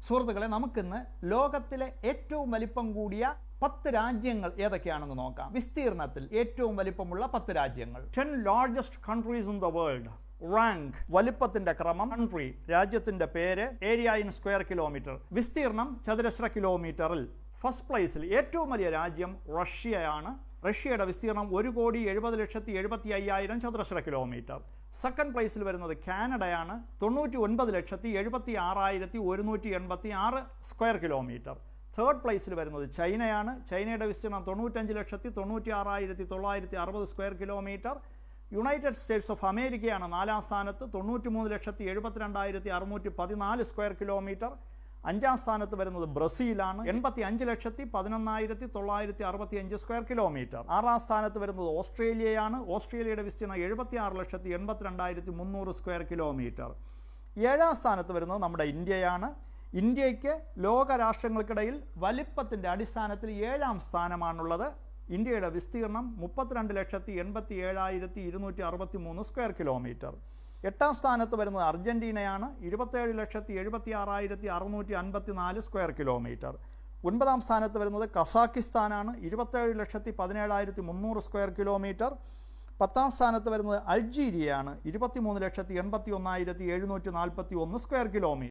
സുഹൃത്തുക്കളെ, നമുക്കിന്ന് ലോകത്തിലെ ഏറ്റവും വലിപ്പം കൂടിയ 10 രാജ്യങ്ങൾ ഏതൊക്കെയാണെന്ന് നോക്കാം. വിസ്തീർണത്തിൽ ഏറ്റവും വലിപ്പമുള്ള 10 രാജ്യങ്ങൾ. 10 largest countries in the world. Rank, വലിപ്പത്തിന്റെ ക്രമം, കൺട്രി, രാജ്യത്തിന്റെ പേര്, ഏരിയ ഇൻ സ്ക്വയർ കിലോമീറ്റർ, വിസ്തീർണം ചതുരശ്ര കിലോമീറ്ററിൽ. ഫസ്റ്റ് പ്ലേസിൽ ഏറ്റവും വലിയ രാജ്യം റഷ്യയാണ്. റഷ്യയുടെ വിസ്തീർണം 1,70,70,75,000 ചതുരശ്ര കിലോമീറ്റർ. സെക്കൻഡ് പ്ലേസിൽ വരുന്നത് കാനഡയാണ്. 99,76,186 സ്ക്വയർ കിലോമീറ്റർ. തേർഡ് പ്ലേസിൽ വരുന്നത് ചൈനയാണ്. ചൈനയുടെ വിസ്തീർണം 95,96,960 square kilometre. United States of അമേരിക്കയാണ് 4ാം സ്ഥാനത്ത്. 93,72,614 സ്ക്വയർ കിലോമീറ്റർ. 5ാം സ്ഥാനത്ത് വരുന്നത് ബ്രസീലാണ്. 85,965 സ്ക്വയർ കിലോമീറ്റർ. 6ാം സ്ഥാനത്ത് വരുന്നത് ഓസ്ട്രേലിയയാണ്. ഓസ്ട്രേലിയയുടെ വിസ്തീർണം 76,82,300 സ്ക്വയർ കിലോമീറ്റർ. 7ാം സ്ഥാനത്ത് വരുന്നത് നമ്മുടെ ഇന്ത്യയാണ്. ഇന്ത്യയ്ക്ക് ലോക രാഷ്ട്രങ്ങൾക്കിടയിൽ വലിപ്പത്തിന്റെ അടിസ്ഥാനത്തിൽ 7ാം സ്ഥാനമാണുള്ളത്. ഇന്ത്യയുടെ വിസ്തീർണം 32,87,263 സ്ക്വയർ കിലോമീറ്റർ. 8ാം സ്ഥാനത്ത് വരുന്നത് അർജന്റീനയാണ്. 27,76,654 സ്ക്വയർ കിലോമീറ്റർ. 9ാം സ്ഥാനത്ത് വരുന്നത് കസാക്കിസ്ഥാനാണ്. 27,17,300 സ്ക്വയർ കിലോമീറ്റർ. 10ാം സ്ഥാനത്ത് വരുന്നത് അൾജീരിയയാണ്. 23,81,741 സ്ക്വയർ കിലോമീറ്റർ.